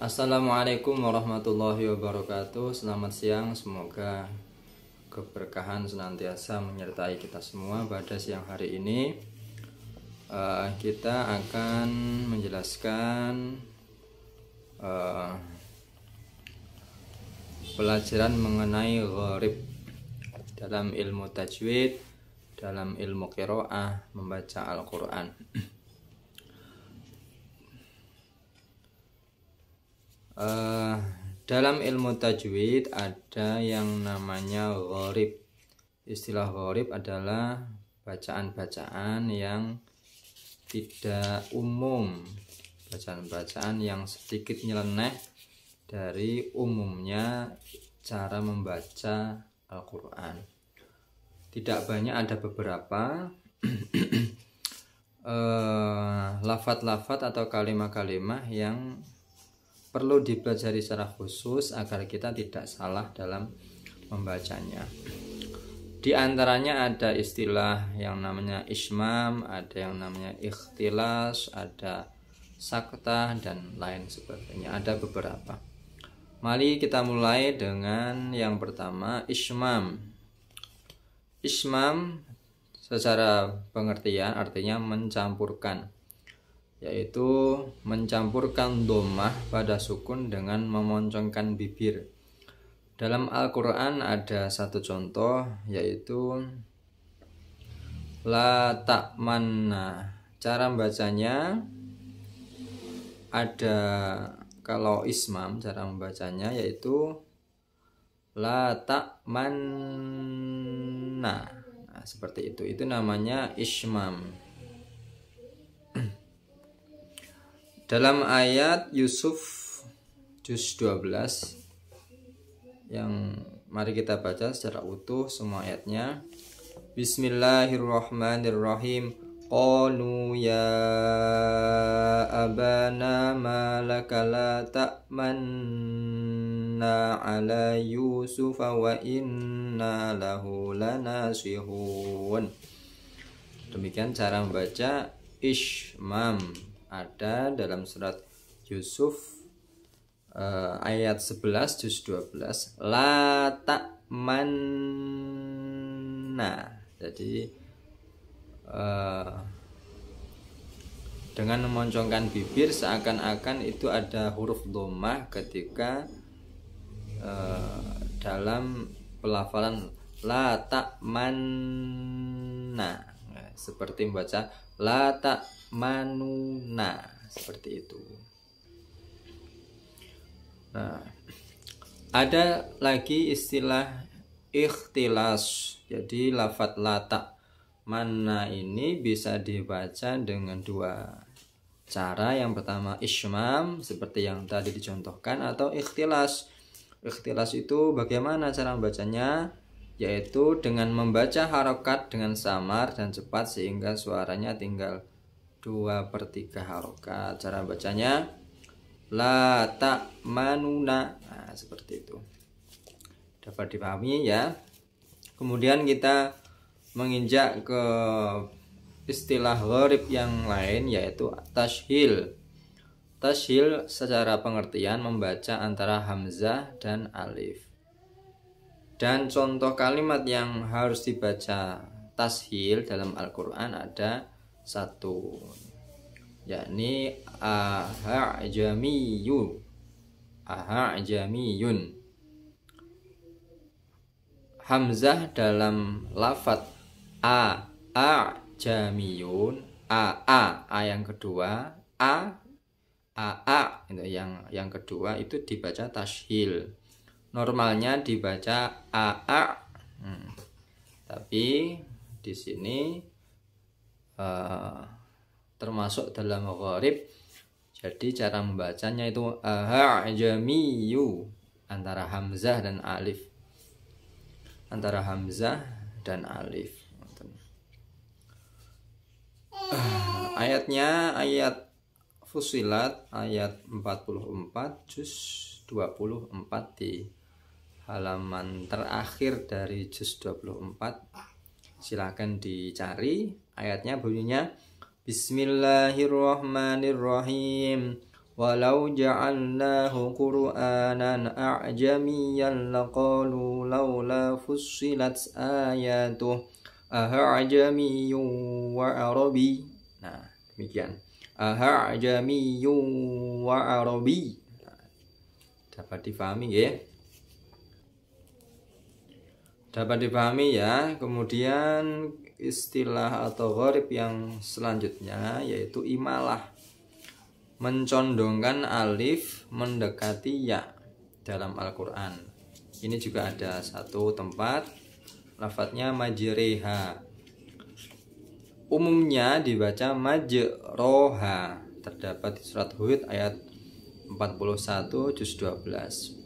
Assalamualaikum warahmatullahi wabarakatuh. Selamat siang, semoga keberkahan senantiasa menyertai kita semua. Pada siang hari ini kita akan menjelaskan pelajaran mengenai gharib dalam ilmu tajwid, dalam ilmu qiraah, membaca Al-Quran. Dalam ilmu tajwid ada yang namanya gharib. Istilah gharib adalah bacaan-bacaan yang tidak umum, bacaan-bacaan yang sedikit nyeleneh dari umumnya cara membaca Al-Quran. Tidak banyak, ada beberapa lafaz-lafaz atau kalimat-kalimat yang perlu dipelajari secara khusus agar kita tidak salah dalam membacanya. Di antaranya ada istilah yang namanya ismam, ada yang namanya ikhtilas, ada saktah, dan lain sebagainya. Ada beberapa. Mari kita mulai dengan yang pertama, ismam. Ismam secara pengertian artinya mencampurkan, yaitu mencampurkan dhammah pada sukun dengan memoncongkan bibir. Dalam Al-Quran ada satu contoh, yaitu la ta'manna. Cara membacanya ada, kalau ismam cara membacanya yaitu la ta'manna. Nah, seperti itu. Itu namanya ismam. Dalam ayat Yusuf juz 12 yang mari kita baca secara utuh semua ayatnya. Bismillahirrahmanirrahim. Qalu ya abana ma laka la ta'manna ala Yusuf wa inna lahu lanasihun. Demikian cara membaca ismam. Ada dalam surat Yusuf ayat 11 juz 12, la ta'manna. Jadi dengan memoncongkan bibir seakan-akan itu ada huruf dhammah ketika dalam pelafalan la ta'manna, seperti membaca la ta'manuna, seperti itu. Nah, ada lagi istilah ikhtilas. Jadi lafadz la ta'manna ini bisa dibaca dengan dua cara. Yang pertama ismam seperti yang tadi dicontohkan, atau ikhtilas. Ikhtilas itu bagaimana cara membacanya? Yaitu dengan membaca harokat dengan samar dan cepat sehingga suaranya tinggal 2/3 harokat. Cara bacanya la ta'manuna. Nah, seperti itu. Dapat dipahami ya. Kemudian kita menginjak ke istilah gharib yang lain, yaitu tashil. Tashil secara pengertian membaca antara hamzah dan alif. Dan contoh kalimat yang harus dibaca tashil dalam Al-Quran ada satu, yakni aha'jamiyun. Hamzah dalam lafadz a'jamiyun, a yang kedua, itu yang kedua itu dibaca tashil. Normalnya dibaca tapi di sini termasuk dalam gharib. Jadi cara membacanya itu aha'jamiyu, antara hamzah dan alif. Antara hamzah dan alif. Ayatnya ayat Fussilat ayat 44 juz 24 di halaman terakhir dari juz 24. Silakan dicari. Ayatnya bunyinya Bismillahirrahmanirrahim. walau ja'alnahu qur'anan a'jamiyyan laqalu laula fussilat ayatuh aha'jamiyyun wa arabi. Nah, demikian. Aha'jamiyyun wa arabi. Dapat dipahami ya? Dapat dipahami ya. Kemudian istilah atau gharib yang selanjutnya yaitu imalah, mencondongkan alif mendekati ya dalam Al-Quran. Ini juga ada satu tempat lafadznya majriha, umumnya dibaca majroha, terdapat di surat Hud ayat 41 juz 12.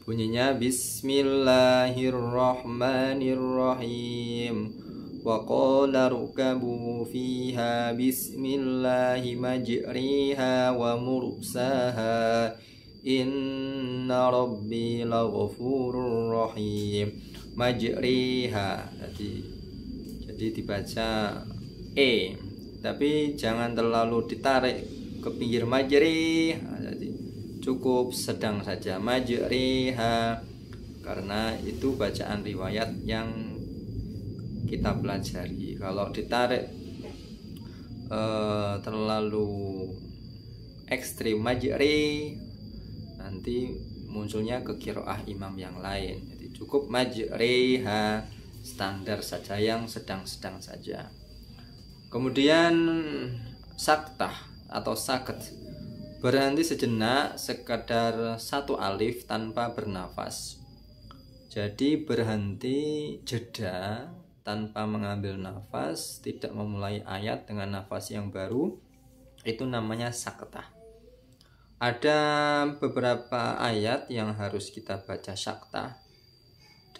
Bunyinya Bismillahirrahmanirrahim. Wa qala rukabu fiha bismillahi majriha wa mursaha inna rabbi laghafurur rahim. Majriha jadi dibaca tapi jangan terlalu ditarik ke pinggir majri. Jadi cukup sedang saja majriha, karena itu bacaan riwayat yang kita pelajari. Kalau ditarik terlalu ekstrim majri, nanti munculnya ke qiraah imam yang lain. Jadi cukup majriha, standar saja, yang sedang-sedang saja. Kemudian saktah atau saket, berhenti sejenak sekadar satu alif tanpa bernafas. Jadi berhenti, jeda tanpa mengambil nafas, tidak memulai ayat dengan nafas yang baru, itu namanya saktah. Ada beberapa ayat yang harus kita baca saktah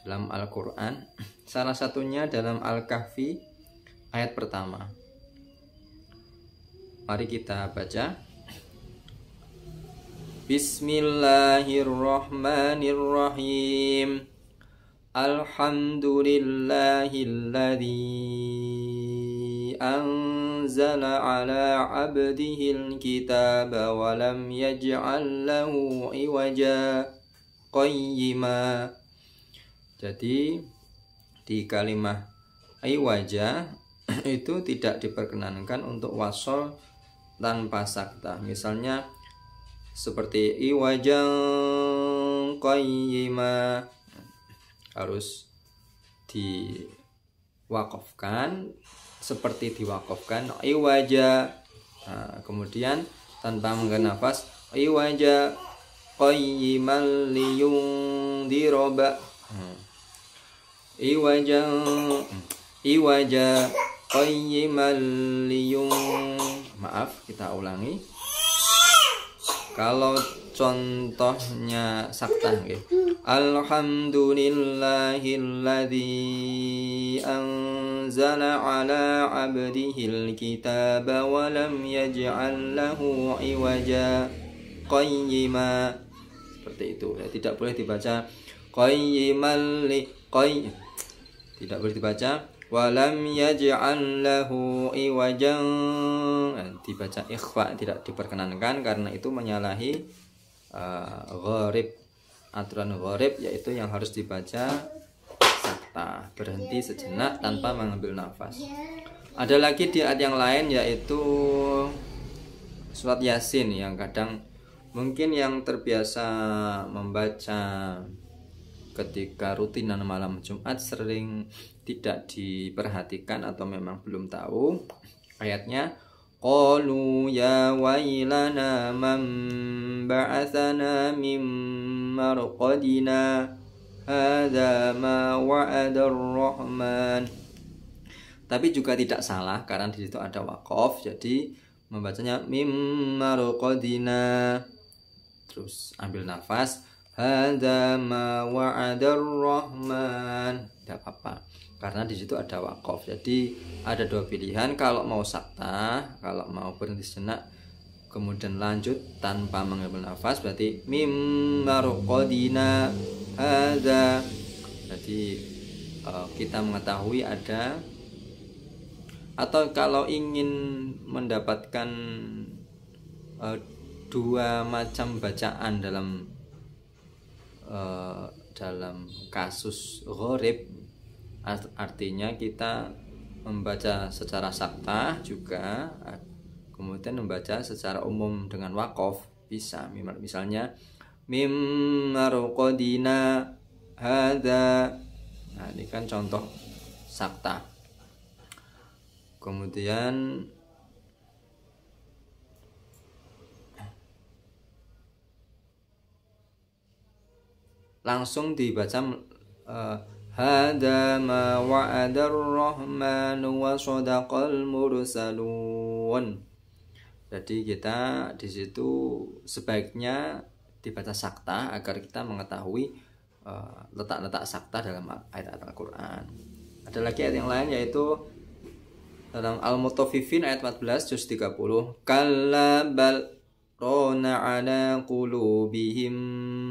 dalam Al-Quran. Salah satunya dalam Al-Kahfi ayat pertama. Mari kita baca. Bismillahirrahmanirrahim. Alhamdulillahilladzi anzala ala abdihil kitaba wa lam yaj'al lahu iwaja qayyima. Jadi di kalimah iwaja itu tidak diperkenankan untuk wasol tanpa saktah. Misalnya seperti iwajan qayyima, harus diwakafkan seperti diwakafkan iwaja. Nah, kemudian tanpa mengenal nafas iwaja qayyiman liyundiroba. Iwaja qayyiman maaf, kita ulangi. Kalau contohnya saktah nggih. Alhamdulillahilladzi anzala ala abdihil kitaba wa lam yaj'al lahu iwaja qayyima. Seperti itu. Ya, tidak boleh dibaca qayyiman tidak boleh dibaca walam yaj'al lahu iwajan, dibaca ikhfa, tidak diperkenankan karena itu menyalahi gharib. Aturan gharib yaitu yang harus dibaca saktah, berhenti sejenak tanpa mengambil nafas. Ada lagi di ayat yang lain yaitu surat Yasin, yang kadang mungkin yang terbiasa membaca ketika rutinan malam Jumat sering tidak diperhatikan atau memang belum tahu ayatnya. Qalu ya wailana man ba'athana min marqadina hadza ma wa'ada ar-rahman. Tapi juga tidak salah karena di situ ada waqaf, jadi membacanya mim marqadina, terus ambil nafas. Hadza ma wa'adar rahman. Tidak apa-apa karena di situ ada waqaf. Jadi ada dua pilihan, kalau mau saktah, kalau mau berhenti sejenak kemudian lanjut tanpa mengambil nafas berarti mim marqadina hadza. Jadi kita mengetahui ada, atau kalau ingin mendapatkan dua macam bacaan dalam kasus gharib. Artinya kita membaca secara sakta juga, kemudian membaca secara umum dengan waqaf bisa. Misalnya mim marqadina hadza. Nah, ini kan contoh sakta. Kemudian langsung dibaca hadza ma wa'adar rahmanu wa shadaqal mursalun. Jadi kita di situ sebaiknya dibaca sakta agar kita mengetahui letak-letak sakta dalam ayat Al-Qur'an. Ada lagi ayat yang lain yaitu dalam Al-Mutaffifin ayat 14 juz 30. Kalla bal rona ala qulubihim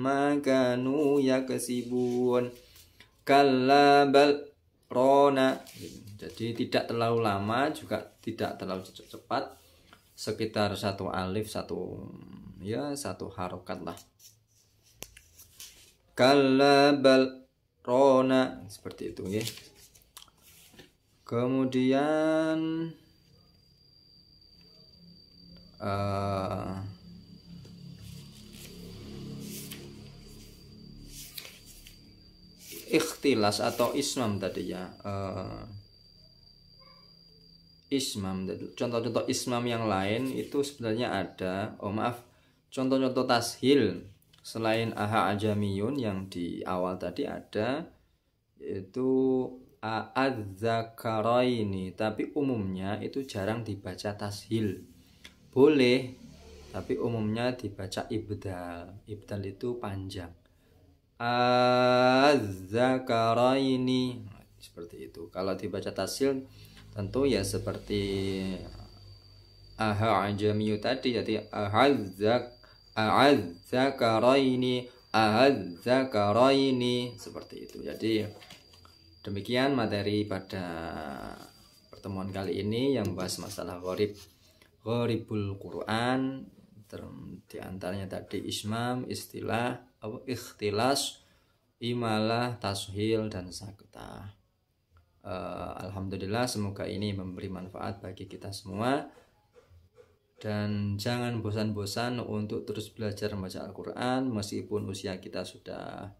ma kanu yaksibun. Kalla bal rona. Jadi tidak terlalu lama juga tidak terlalu cepat, sekitar satu alif satu harokat lah. Kalla bal rona, seperti itu ya. Kemudian ikhtilas atau ismam tadi ya. Ismam, contoh-contoh ismam yang lain itu sebenarnya ada. Contoh-contoh tashil selain aha ajamiyun yang di awal tadi ada, yaitu a'adzakaraini, tapi umumnya itu jarang dibaca tashil. Boleh, tapi umumnya dibaca ibdal. Ibdal itu panjang. A'adzakaraini, seperti itu. Kalau dibaca tashil tentu ya seperti aha ajamiyu tadi, jadi a'adzakaraini seperti itu. Jadi demikian materi pada pertemuan kali ini yang membahas masalah gharibul Quran. Di antaranya tadi ismam, istilah, ikhtilas, imalah, tashil, dan sakta. Alhamdulillah, semoga ini memberi manfaat bagi kita semua. Dan jangan bosan-bosan untuk terus belajar membaca Al-Quran meskipun usia kita sudah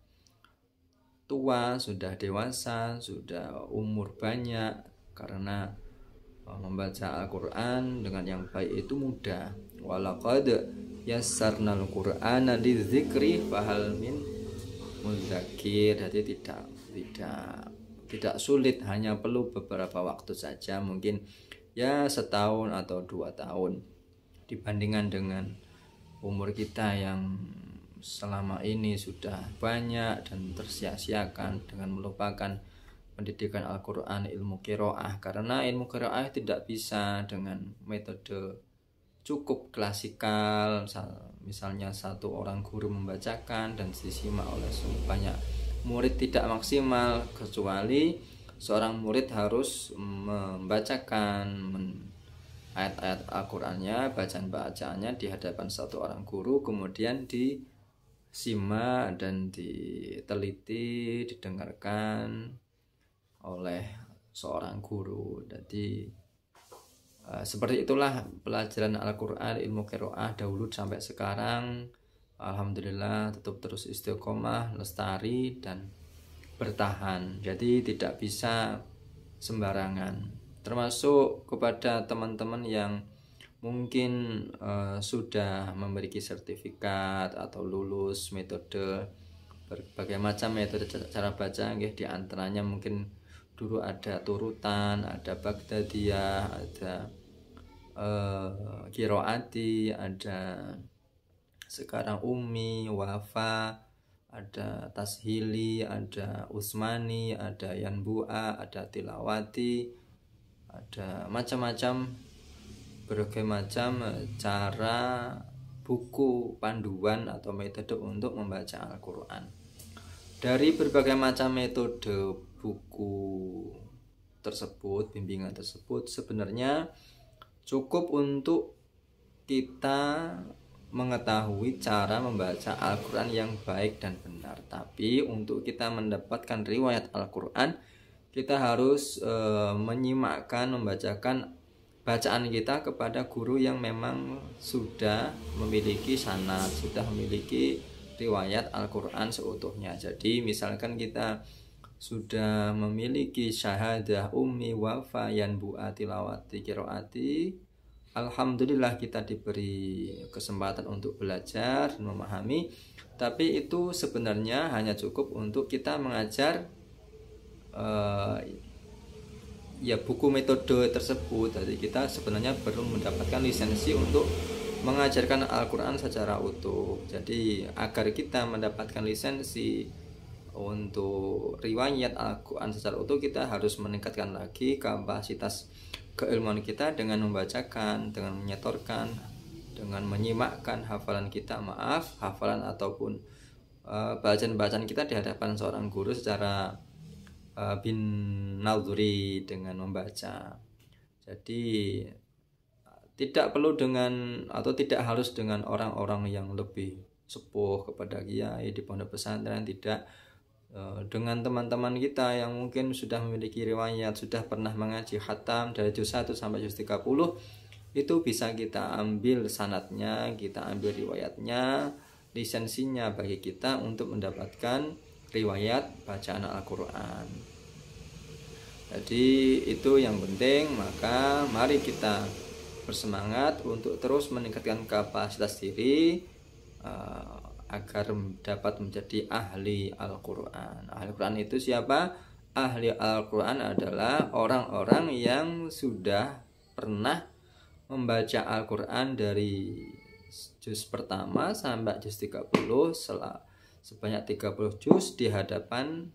tua, sudah dewasa, sudah umur banyak, karena membaca Al-Quran dengan yang baik itu mudah. Walaqad yassarnal Qur'ana lidzikri fahal min mudzakir. Jadi tidak sulit, hanya perlu beberapa waktu saja, mungkin ya setahun atau 2 tahun, dibandingkan dengan umur kita yang selama ini sudah banyak dan tersia-siakan dengan melupakan pendidikan Al-Quran, ilmu qiraah. Karena ilmu qiraah tidak bisa dengan metode cukup klasikal, misalnya satu orang guru membacakan dan disimak oleh banyak murid, tidak maksimal, kecuali seorang murid harus membacakan ayat-ayat Al-Qur'annya, bacaan-bacaannya di hadapan satu orang guru, kemudian disimak dan diteliti, didengarkan oleh seorang guru. Jadi seperti itulah pelajaran Al-Quran, ilmu qiraah dahulu sampai sekarang. Alhamdulillah tetap terus istiqomah, lestari, dan bertahan. Jadi tidak bisa sembarangan. Termasuk kepada teman-teman yang mungkin sudah memiliki sertifikat atau lulus metode, berbagai macam metode cara baca, di antaranya mungkin dulu ada turutan, ada Baghdadiyah, ada Qiraati, ada sekarang Ummi, Wafa, ada Tashili, ada Usmani, ada Yanbu'a, ada Tilawati, ada macam-macam, berbagai macam cara buku panduan atau metode untuk membaca Al-Quran. Dari berbagai macam metode buku tersebut, bimbingan tersebut, sebenarnya cukup untuk kita mengetahui cara membaca Al-Quran yang baik dan benar. Tapi untuk kita mendapatkan riwayat Al-Quran, kita harus menyimakkan, membacakan bacaan kita kepada guru yang memang sudah memiliki sanad, sudah memiliki riwayat Al-Quran seutuhnya. Jadi misalkan kita sudah memiliki syahadah ummi wafa yanbu'a tilawati qiraati, alhamdulillah kita diberi kesempatan untuk belajar dan memahami. Tapi itu sebenarnya hanya cukup untuk kita mengajar ya buku metode tersebut. Jadi kita sebenarnya perlu mendapatkan lisensi untuk mengajarkan Al-Quran secara utuh. Jadi agar kita mendapatkan lisensi untuk riwayat Al-Quran secara utuh, kita harus meningkatkan lagi kapasitas keilmuan kita dengan membacakan, dengan menyetorkan, dengan menyimakkan hafalan kita, hafalan ataupun bacaan-bacaan kita di hadapan seorang guru secara bin nadhuri dengan membaca. Jadi tidak perlu dengan atau tidak harus dengan orang-orang yang lebih sepuh kepada kiai di pondok pesantren, tidak. Dengan teman-teman kita yang mungkin sudah memiliki riwayat, sudah pernah mengaji khatam dari juz 1 sampai juz 30, itu bisa kita ambil sanadnya, kita ambil riwayatnya, lisensinya bagi kita untuk mendapatkan riwayat bacaan Al-Quran. Jadi itu yang penting. Maka mari kita bersemangat untuk terus meningkatkan kapasitas diri agar dapat menjadi ahli Al-Quran. Ahli Al-Quran itu siapa? Ahli Al-Quran adalah orang-orang yang sudah pernah membaca Al-Quran dari juz pertama sampai juz 30 sebanyak 30 juz di hadapan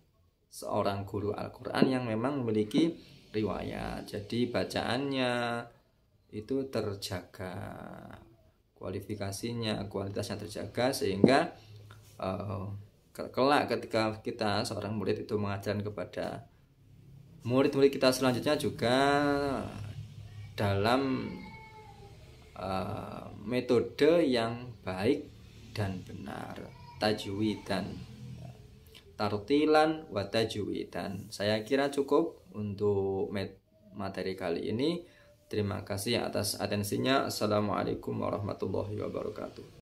seorang guru Al-Quran yang memang memiliki riwayat. Jadi bacaannya itu terjaga, kualifikasinya, kualitasnya terjaga, sehingga kelak ketika kita seorang murid itu mengajarkan kepada murid-murid kita selanjutnya juga dalam metode yang baik dan benar, tajwidan, tartilan wa tajwidan. Saya kira cukup untuk materi kali ini. Terima kasih atas atensinya. Assalamualaikum warahmatullahi wabarakatuh.